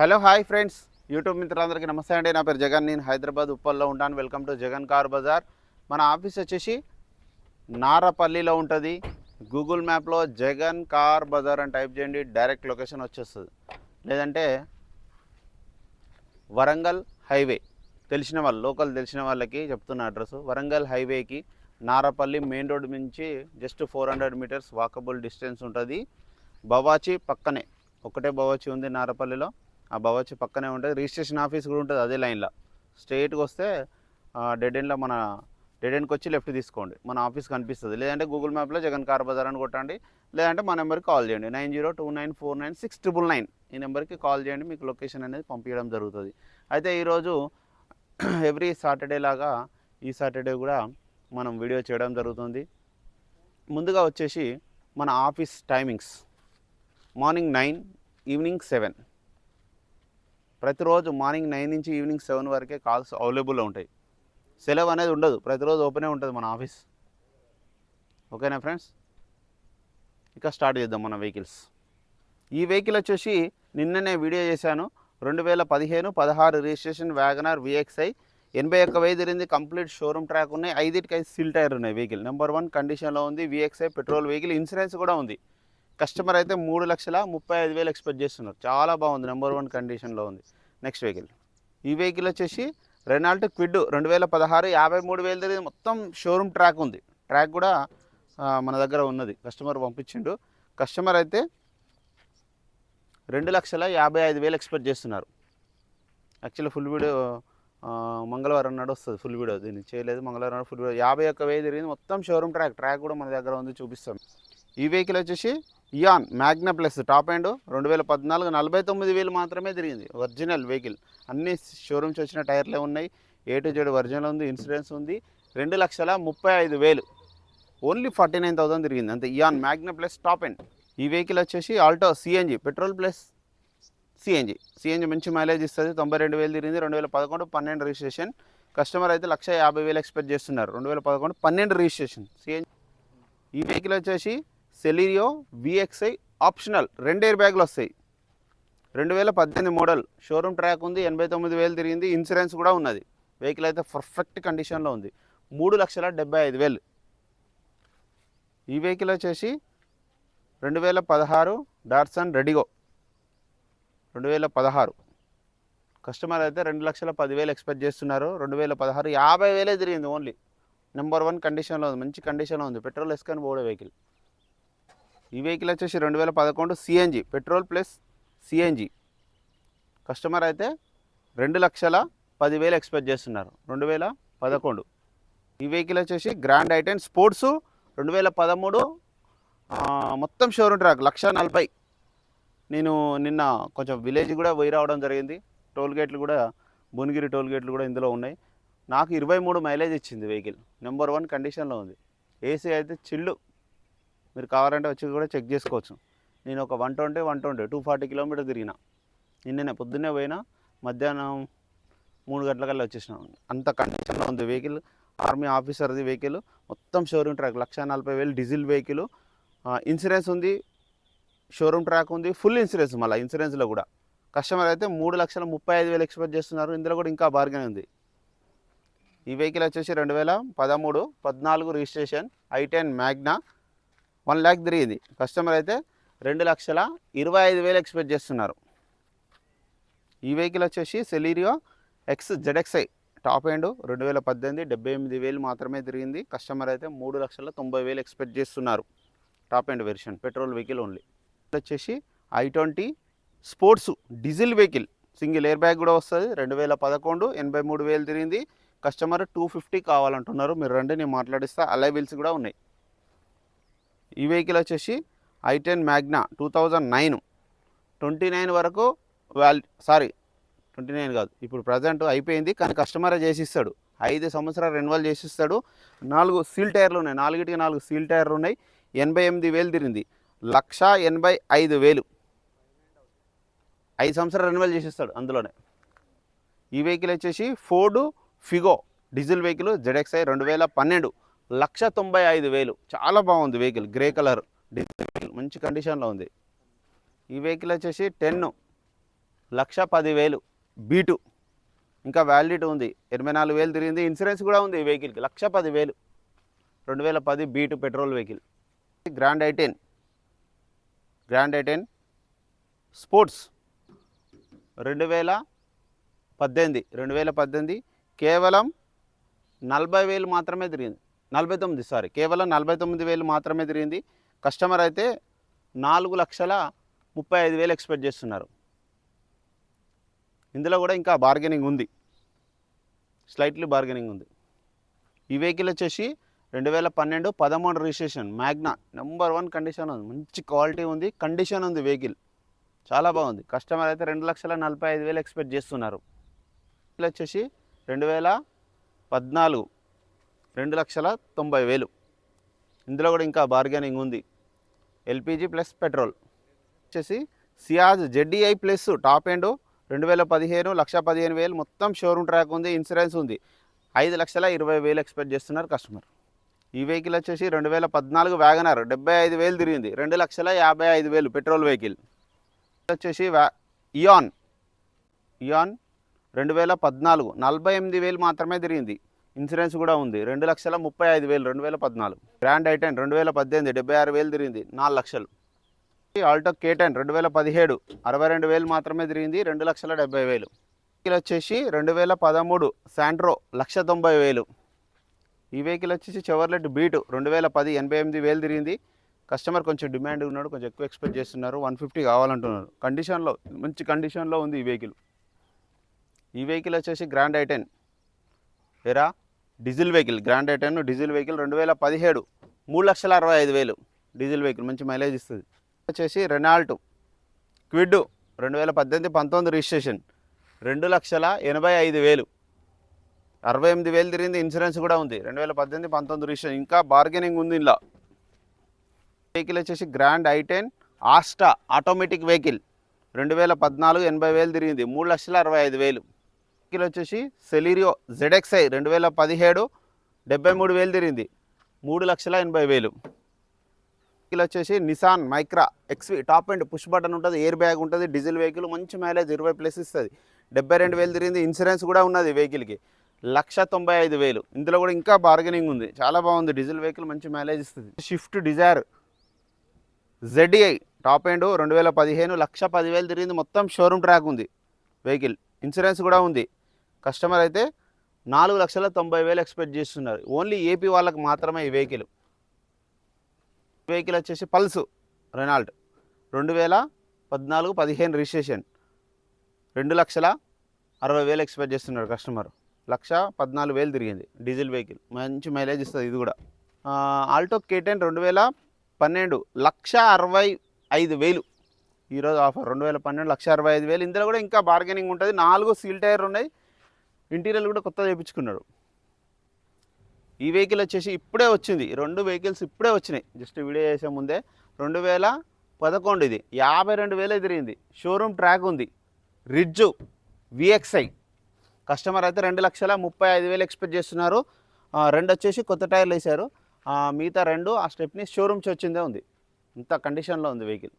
Hello hi friends, YouTube మిత్రులందరికీ నమస్తే అండి. నా పేరు జగన్. నేను హైదరాబాద్ ఉప్పల్లో ఉంటాను. Welcome to Jagan car Bazar. మన ఆఫీస్ వచ్చేసి నారపల్లిలో ఉంటుంది. గూగుల్ మ్యాప్లో జగన్ కార్ బజార్ అని టైప్ చేయండి, డైరెక్ట్ లొకేషన్ వచ్చేస్తుంది. లేదంటే వరంగల్ హైవే తెలిసిన వాళ్ళు, లోకల్ తెలిసిన వాళ్ళకి చెప్తున్న అడ్రస్ వరంగల్ హైవేకి నారపల్లి మెయిన్ రోడ్ నుంచి జస్ట్ 400 మీటర్స్ వాకబుల్ డిస్టెన్స్ ఉంటుంది. బవాచి పక్కనే, ఒకటే బవాచి ఉంది నారపల్లిలో. ఆ బవాచి పక్కనే ఉంటుంది. రిజిస్ట్రేషన్ ఆఫీస్ కూడా ఉంటుంది అదే లైన్లో. స్ట్రైట్గా వస్తే డెడ్ ఎండ్కి వచ్చి లెఫ్ట్ తీసుకోండి, మన ఆఫీస్ కనిపిస్తుంది. లేదంటే గూగుల్ మ్యాప్లో జగన్ కార్ బజార్ అని కొట్టండి. లేదంటే మా నెంబర్కి కాల్ చేయండి, 9029499699. ఈ నెంబర్కి కాల్ చేయండి, మీకు లొకేషన్ అనేది పంపించడం జరుగుతుంది. అయితే ఈరోజు ఎవ్రీ సాటర్డే లాగా ఈ సాటర్డే కూడా మనం వీడియో చేయడం జరుగుతుంది. ముందుగా వచ్చేసి మన ఆఫీస్ టైమింగ్స్ మార్నింగ్ 9, ఈవినింగ్ 7. ప్రతిరోజు మార్నింగ్ 9 నుంచి ఈవినింగ్ 7 వరకే కాల్స్ అవైలబుల్లో ఉంటాయి. సెలవు అనేది ఉండదు, ప్రతిరోజు ఓపెనే ఉంటుంది మన ఆఫీస్. ఓకేనా ఫ్రెండ్స్? ఇక స్టార్ట్ చేద్దాం మన వెహికల్స్. ఈ వెహికల్ వచ్చేసి నిన్ననే వీడియో చేశాను. 2015-16 రిజిస్ట్రేషన్ వ్యాగనార్ VXI. 81,000 తిరిగింది. కంప్లీట్ షోరూమ్ ట్రాక్ ఉన్నాయి. 5 సీల్ టైర్ ఉన్నాయి. వెహికల్ నెంబర్ 1 కండిషన్లో ఉంది. VXI పెట్రోల్ వెహికల్, ఇన్సూరెన్స్ కూడా ఉంది. కస్టమర్ అయితే 3,35,000 ఎక్స్పెక్ట్ చేస్తున్నారు. చాలా బాగుంది, నెంబర్ 1 కండిషన్లో ఉంది. నెక్స్ట్ వెహికల్, ఈ వెహికల్ వచ్చేసి రెనాల్ట్ క్విడ్ 2016, 53,000 తిరిగింది. మొత్తం షోరూమ్ ట్రాక్ ఉంది. ట్రాక్ కూడా మన దగ్గర ఉన్నది, కస్టమర్ పంపించిండు. కస్టమర్ అయితే 2,55,000 ఎక్స్పెక్ట్ చేస్తున్నారు. యాక్చువల్లీ ఫుల్ వీడియో మంగళవారం నాడు వస్తుంది. ఫుల్ వీడియో దీన్ని చేయలేదు. మంగళవారం నాడు ఫుల్ వీడియో. 51,000 తిరిగింది. మొత్తం షోరూమ్ ట్రాక్ కూడా మన దగ్గర ఉంది, చూపిస్తాం. ఈ వెహికల్ వచ్చేసి Eon Magna plus top end 2014, 49,000 మాత్రమే తిరిగింది. ఒరిజినల్ వెహికల్, అన్ని షోరూమ్స్ వచ్చిన టైర్లే ఉన్నాయి. A to Z ఒరిజినల్ ఉంది, ఇన్సూరెన్స్ ఉంది. 2,35,000, ఓన్లీ 49,000 తిరిగింది అంతే. Eon Magna plus top end. ఈ వెహికల్ వచ్చేసి Alto CNG petrol plus CNG మంచి మైలేజ్ ఇస్తుంది. 92,000 తిరిగింది. 2011, 12 రిజిస్ట్రేషన్. కస్టమర్ అయితే 1,50,000 ఎక్స్పెక్ట్ చేస్తున్నారు. 2011, 12 రిజిస్ట్రేషన్ CNG. ఈ వెహికల్ వచ్చేసి సెలీరియో VXI ఆప్షనల్, 2 ఎయిర్ బ్యాగులు వస్తాయి. 2018 మోడల్, షోరూమ్ ట్రాక్ ఉంది. 89,000 తిరిగింది. ఇన్సూరెన్స్ కూడా ఉన్నది. వెహికల్ అయితే పర్ఫెక్ట్ కండిషన్లో ఉంది. 3,75,000. ఈ వెహికల్ వచ్చేసి 2016 డాట్సన్ రెడిగో, 2016. కస్టమర్ అయితే 2,10,000 ఎక్స్పెక్ట్ చేస్తున్నారు. 2016, 50,000 తిరిగింది ఓన్లీ. నెంబర్ 1 కండిషన్లో ఉంది, మంచి కండిషన్లో ఉంది. పెట్రోల్ వేసుకొని పోడే వెహికల్. ఈ వెహికల్ వచ్చేసి 2011 CNG petrol plus CNG. Customer అయితే 2,10,000 ఎక్స్పెక్ట్ చేస్తున్నారు. 2011. ఈ వెహికల్ వచ్చేసి గ్రాండ్ ఐటెన్ స్పోర్ట్స్ 2013, మొత్తం షోరూమ్ ట్రాక్ 1,40,000. నేను నిన్న కొంచెం విలేజ్ కూడా పోయి రావడం జరిగింది. టోల్ గేట్లు కూడా, భువనగిరి టోల్ గేట్లు కూడా ఇందులో ఉన్నాయి. నాకు 23 మైలేజ్ ఇచ్చింది వెహికల్. నెంబర్ 1 కండిషన్లో ఉంది. AC అయితే చిల్లు, మీరు కావాలంటే వచ్చి కూడా చెక్ చేసుకోవచ్చు. నేను ఒక 120, 240 కిలోమీటర్ తిరిగిన. నిన్ననే పొద్దున్నే పోయినా, మధ్యాహ్నం 3 గంటలకల్లా వచ్చేసినాం. అంత కండిషన్లో ఉంది వెహికల్. ఆర్మీ ఆఫీసర్ది వెహికల్, మొత్తం showroom track. 1,40,000 diesel vehicle. Insurance ఉంది, షోరూమ్ ట్రాక్ ఉంది, ఫుల్ ఇన్సూరెన్స్. మళ్ళీ ఇన్సూరెన్స్లో కూడా కస్టమర్ అయితే 3,35,000 ఎక్స్పెక్ట్ చేస్తున్నారు. ఇందులో కూడా ఇంకా బార్గెన్ ఉంది. ఈ వెహికల్ వచ్చేసి 2013, 14 రిజిస్ట్రేషన్ i10 మ్యాగ్నా, 1,00,000 తిరిగింది. కస్టమర్ అయితే 2,25,000 ఎక్స్పెక్ట్ చేస్తున్నారు. ఈ వెహికల్ వచ్చేసి సెలీరియో ZXI టాప్ ఎండ్ 2018, 78,000 మాత్రమే తిరిగింది. కస్టమర్ అయితే 3,90,000 ఎక్స్పెక్ట్ చేస్తున్నారు. Top end version, petrol vehicle only. వచ్చేసి i20 sports diesel vehicle, single air bag కూడా వస్తుంది. 2011, 83,000 తిరిగింది. కస్టమర్ 250 కావాలంటున్నారు. మీరు రండి, నేను మాట్లాడిస్తా. అలై వీల్స్ కూడా ఉన్నాయి. ఈ వెహికల్ వచ్చేసి i10 మ్యాగ్నా 2009, 29 వరకు 29 కాదు, ఇప్పుడు ప్రజెంట్ అయిపోయింది. కానీ కస్టమరే చేసిస్తాడు. 5 సంవత్సరాలు రెన్యువల్ చేసిస్తాడు. 4 సీల్ టైర్లు ఉన్నాయి, 4 సీల్ టైర్లు ఉన్నాయి. 88,000 తిరిగింది. 1,85,000, 5 సంవత్సరాలు రెన్యువల్ చేసిస్తాడు అందులోనే. ఈ వెహికల్ వచ్చేసి Ford Figo diesel vehicle ZXI 2012, 1,95,000. చాలా బాగుంది vehicle, grey colour diesel vehicle, మంచి కండిషన్లో ఉంది. ఈ వెహికల్ వచ్చేసి 10 1,10,000 బీటు, ఇంకా వ్యాలిడిటీ ఉంది, 84,000 తిరిగింది, ఇన్సూరెన్స్ కూడా ఉంది ఈ వెహికల్కి. 1,10,000 2010 బీటు పెట్రోల్ వెహికల్. గ్రాండ్ ఐ10 స్పోర్ట్స్ 2018 కేవలం 40,000 మాత్రమే తిరిగింది. 49 కేవలం 49,000 మాత్రమే తిరిగింది. కస్టమర్ అయితే 4,35,000 ఎక్స్పెక్ట్ చేస్తున్నారు. ఇందులో కూడా ఇంకా బార్గెనింగ్ ఉంది, స్లైట్లీ బార్గెనింగ్ ఉంది. ఈ వెహికల్ వచ్చేసి 2012 13 రిజిస్ట్రేషన్ మ్యాగ్నా, నెంబర్ 1 కండిషన్ ఉంది, మంచి క్వాలిటీ ఉంది, కండిషన్ ఉంది వెహికల్, చాలా బాగుంది. కస్టమర్ అయితే 2,45,000 ఎక్స్పెక్ట్ చేస్తున్నారు. వెహికల్ వచ్చేసి 2014 2,90,000. ఇందులో కూడా ఇంకా బార్గెనింగ్ ఉంది. ఎల్పిజి ప్లస్ పెట్రోల్ వచ్చేసి Ciaz ZDi plus top end 2015 1,15,000 మొత్తం షోరూమ్ ట్రాక్ ఉంది, ఇన్సూరెన్స్ ఉంది. 5,20,000 ఎక్స్పెక్ట్ చేస్తున్నారు కస్టమర్. ఈ వెహికల్ వచ్చేసి 2014 వ్యాగనర్ 75,000 తిరిగింది, 2,55,000 పెట్రోల్ వెహికల్. వచ్చేసి ఇయాన్ 2014 48,000 మాత్రమే తిరిగింది, ఇన్సూరెన్స్ కూడా ఉంది, 2,35,000 2014. గ్రాండ్ ఐ10 2018 76,000 తిరిగింది, 4 లక్షలు. ఆల్టో K10 2017 62,000 మాత్రమే తిరిగింది, 2,70,000. వెహికల్ వచ్చేసి 2013 శాంట్రో 1,90,000. ఈ వెహికల్ వచ్చేసి చెవర్లెట్ బీటు 2010 88,000 తిరిగింది. కస్టమర్ కొంచెం డిమాండ్ ఉన్నాడు, కొంచెం ఎక్కువ ఎక్స్పెక్ట్ చేస్తున్నారు, 150 కావాలంటున్నారు. కండిషన్లో మంచి కండిషన్లో ఉంది ఈ వెహికల్. ఈ వెహికల్ వచ్చేసి గ్రాండ్ ఐ10 డీజిల్ వెహికల్. గ్రాండ్ ఐ10 డీజిల్ వెహికల్ 2017 3,65,000 డీజిల్ వెహికల్, మంచి మైలేజ్ ఇస్తుంది. వచ్చేసి రెనాల్ట్ క్విడ్ 2018-19 రిజిస్ట్రేషన్ 2,85,000 68,000 తిరిగింది, ఇన్సూరెన్స్ కూడా ఉంది, 2018-19 రిజిస్ట్రేషన్, ఇంకా బార్గెనింగ్ ఉంది ఇలా. వెహికల్ వచ్చేసి గ్రాండ్ ఐ10 ఆస్టా ఆటోమేటిక్ వెహికల్ 2014 80,000 తిరిగింది, 3,65,000. వెహికల్ వచ్చేసి సెలీరియో ZXi 2017 73,000 తిరిగింది, 3,80,000. వెహికల్ వచ్చేసి Nissan Micra XV top end push button ఉంటుంది, ఎయిర్ బ్యాగ్ ఉంటుంది, డీజిల్ వెహికల్, మంచి మైలేజ్ 20+ ఇస్తుంది, 72,000 తిరిగింది, ఇన్సూరెన్స్ కూడా ఉన్నది వెహికల్కి, 1,95,000. ఇందులో కూడా ఇంకా బార్గెనింగ్ ఉంది, చాలా బాగుంది డీజిల్ వెహికల్, మంచి మైలేజ్ ఇస్తుంది. Swift Dzire ZDI top end 2015 1,10,000 తిరిగింది, మొత్తం షోరూమ్ ట్రాక్ ఉంది వెహికల్, ఇన్సూరెన్స్ కూడా ఉంది. కస్టమర్ అయితే 4,90,000 ఎక్స్పెక్ట్ చేస్తున్నారు. ఓన్లీ ఏపీ వాళ్ళకి మాత్రమే ఈ వెహికల్. వెహికల్ వచ్చేసి పల్స్ రెనాల్ట్ 2014-15 రిజిస్ట్రేషన్ 2,60,000 ఎక్స్పెక్ట్ చేస్తున్నారు కస్టమర్. 1,14,000 తిరిగింది, డీజిల్ వెహికల్, మంచి మైలేజ్ ఇస్తుంది ఇది కూడా. ఆల్టో K10 2012 1,65,000 ఈరోజు ఆఫర్, 2012 1,65,000. ఇందులో కూడా ఇంకా బార్గెనింగ్ ఉంటుంది. 4 సీల్ టైర్ ఉన్నాయి, ఇంటీరియర్ కూడా కొత్తగా చేయించుకున్నాడు. ఈ వెహికల్ వచ్చేసి ఇప్పుడే వచ్చింది, 2 వెహికల్స్ ఇప్పుడే వచ్చినాయి, జస్ట్ వీడియో చేసే ముందే. 2011 ఇది 52,000 తిరిగింది, షోరూమ్ ట్రాక్ ఉంది, రిడ్జ్ VXi. కస్టమర్ అయితే 2,35,000 ఎక్స్పెక్ట్ చేస్తున్నారు. 2 వచ్చేసి కొత్త టైర్లు వేశారు, మిగతా 2 ఆ స్టెప్ని షోరూమ్స్ వచ్చిందే ఉంది, ఇంత కండిషన్లో ఉంది వెహికల్.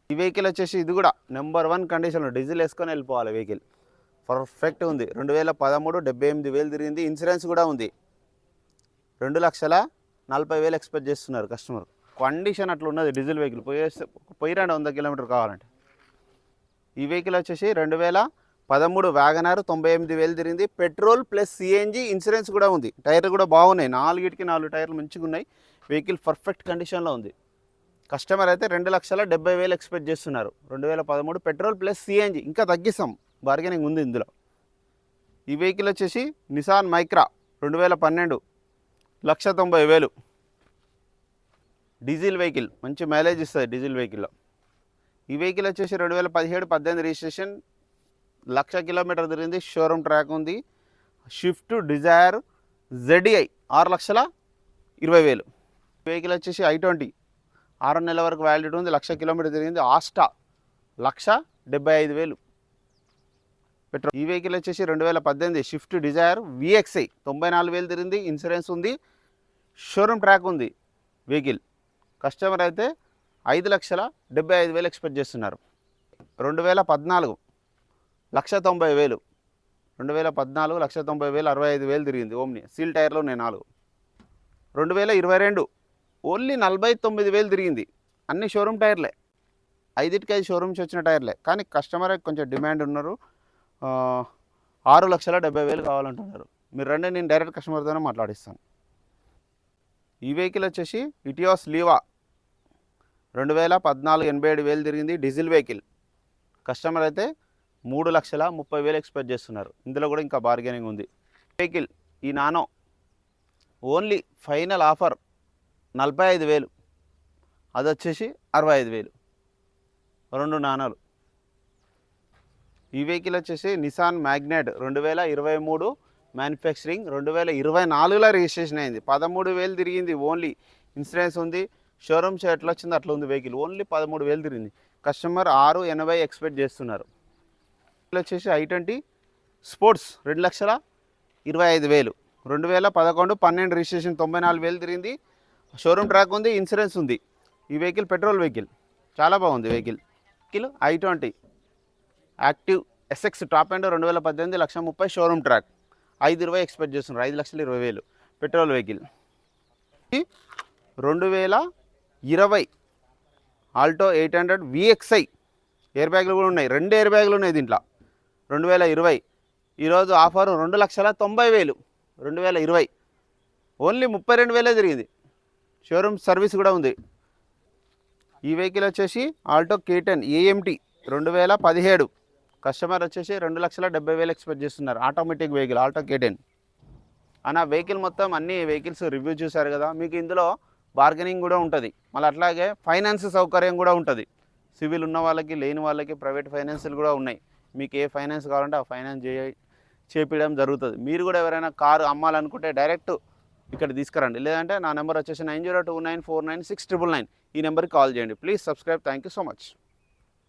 ఈ వెహికల్ వచ్చేసి ఇది కూడా నెంబర్ 1 కండిషన్లో, డీజిల్ వేసుకొని వెళ్ళిపోవాలి వెహికల్, పర్ఫెక్ట్ ఉంది. 2013 78,000 తిరిగింది, ఇన్సూరెన్స్ కూడా ఉంది, 2,40,000 ఎక్స్పెక్ట్ చేస్తున్నారు కస్టమర్. కండిషన్ అట్లా ఉన్నది డీజిల్ వెహికల్, పోయిరండి 100 కిలోమీటర్ కావాలంటే. ఈ వెహికల్ వచ్చేసి 2013 వ్యాగనర్ 98,000 తిరిగింది, పెట్రోల్ ప్లస్ CNG, ఇన్సూరెన్స్ కూడా ఉంది, టైర్లు కూడా బాగున్నాయి, 4 టైర్లు మంచిగా ఉన్నాయి, వెహికల్ పర్ఫెక్ట్ కండిషన్లో ఉంది. కస్టమర్ అయితే 2,70,000 ఎక్స్పెక్ట్ చేస్తున్నారు. 2013 పెట్రోల్ ప్లస్ CNG, ఇంకా తగ్గిస్తాం, బార్గెనింగ్ ఉంది ఇందులో. ఈ వెహికల్ వచ్చేసి నిసాన్ మైక్రా 2012 1,90,000 డీజిల్ వెహికల్, మంచి మైలేజ్ ఇస్తుంది డీజిల్ వెహికల్లో. ఈ వెహికల్ వచ్చేసి 2017-18 రిజిస్ట్రేషన్ 1,00,000 కిలోమీటర్ తిరిగింది, షోరూమ్ ట్రాక్ ఉంది. Swift Dzire ZDI 6,20,000. వెహికల్ వచ్చేసి I20 6 నెలల వరకు వ్యాలిడిటీ ఉంది, 1,00,000 కిలోమీటర్ తిరిగింది. Asta 1,75,000 petrol. ఈ వెహికల్ వచ్చేసి 2018 స్విఫ్ట్ డిజైర్ VXi 94,000 తిరిగింది, ఇన్సూరెన్స్ ఉంది, షోరూమ్ ట్రాక్ ఉంది వెహికల్. కస్టమర్ అయితే 5,75,000 ఎక్స్పెక్ట్ చేస్తున్నారు. 2014 1,90,000. 2014 1,90,000 65,000 తిరిగింది ఓమ్ని. సీల్ టైర్లు ఉన్నాయి 4. 2022 ఓన్లీ 49,000 తిరిగింది. అన్ని షోరూమ్ టైర్లే, 5 షోరూమ్స్ వచ్చిన టైర్లే. కానీ కస్టమర్ కొంచెం డిమాండ్ ఉన్నారు. 6,70,000 కావాలంటున్నారు. మీరు రండి, నేను డైరెక్ట్ కస్టమర్తోనే మాట్లాడిస్తాను. ఈ వెహికల్ వచ్చేసి ఇటియోస్ లీవా 2014 87,000 తిరిగింది. Diesel vehicle. కస్టమర్ అయితే 3,30,000 ఎక్స్పెక్ట్ చేస్తున్నారు. ఇందులో కూడా ఇంకా బార్గెనింగ్ ఉంది. వెహికల్ ఈ నానో ఓన్లీ ఫైనల్ ఆఫర్ 45,000, అది వచ్చేసి 65,000. 2 నానోలు. ఈ వెహికల్ వచ్చేసి నిసాన్ మ్యాగ్నెట్ 2023 మ్యానుఫ్యాక్చరింగ్, 2024లో రిజిస్ట్రేషన్ అయింది. 13,000 తిరిగింది. ఓన్లీ ఇన్సూరెన్స్ ఉంది. షోరూమ్ ఎట్లా వచ్చింది అట్లా ఉంది వెహికల్. ఓన్లీ 13,000 తిరిగింది. కస్టమర్ 6,80,000 ఎక్స్పెక్ట్ చేస్తున్నారు. వచ్చేసి i20 స్పోర్ట్స్ 2,25,000. 2011 12 రిజిస్ట్రేషన్, 94,000 తిరిగింది. షోరూమ్ ట్రాక్ ఉంది, ఇన్సూరెన్స్ ఉంది. ఈ వెహికల్ పెట్రోల్ వెహికల్, చాలా బాగుంది vehicle. i20 active SX top end 2018 1,30,000 showroom track, 5,20,000 expect చేస్తున్నారు. 5,20,20,000 petrol vehicle. 2020 Alto 800 VXI air బ్యాగ్లు కూడా ఉన్నాయి. 2 ఎయిర్ బ్యాగ్లు ఉన్నాయి దీంట్లో. 2020 ఈరోజు ఆఫర్ 2,90,000. 2020 ఓన్లీ 32,000 తిరిగింది. షోరూమ్ సర్వీస్ కూడా ఉంది. ఈ వెహికల్ వచ్చేసి ఆల్టో K10 AMT 2017. కస్టమర్ వచ్చేసి 2,70,000 ఎక్స్పెక్ట్ చేస్తున్నారు. Automatic vehicle Alto K10. అన్న వెహికల్ మొత్తం అన్ని వెహికల్స్ రివ్యూ చూశారు కదా. మీకు ఇందులో బార్గెనింగ్ కూడా ఉంటుంది. మళ్ళీ అట్లాగే ఫైనాన్స్ సౌకర్యం కూడా ఉంటుంది. సివిల్ ఉన్న వాళ్ళకి, లేని వాళ్ళకి ప్రైవేట్ ఫైనాన్స్లు కూడా ఉన్నాయి. మీకు ఏ ఫైనాన్స్ కావాలంటే ఆ ఫైనాన్స్ చేపించడం జరుగుతుంది. మీరు కూడా ఎవరైనా కారు అమ్మాలనుకుంటే డైరెక్ట్ ఇక్కడ తీసుకురండి. లేదంటే నా నెంబర్ వచ్చేసి 9029496999. ఈ నెంబర్కి కాల్ చేయండి. Please subscribe. Thank you so much.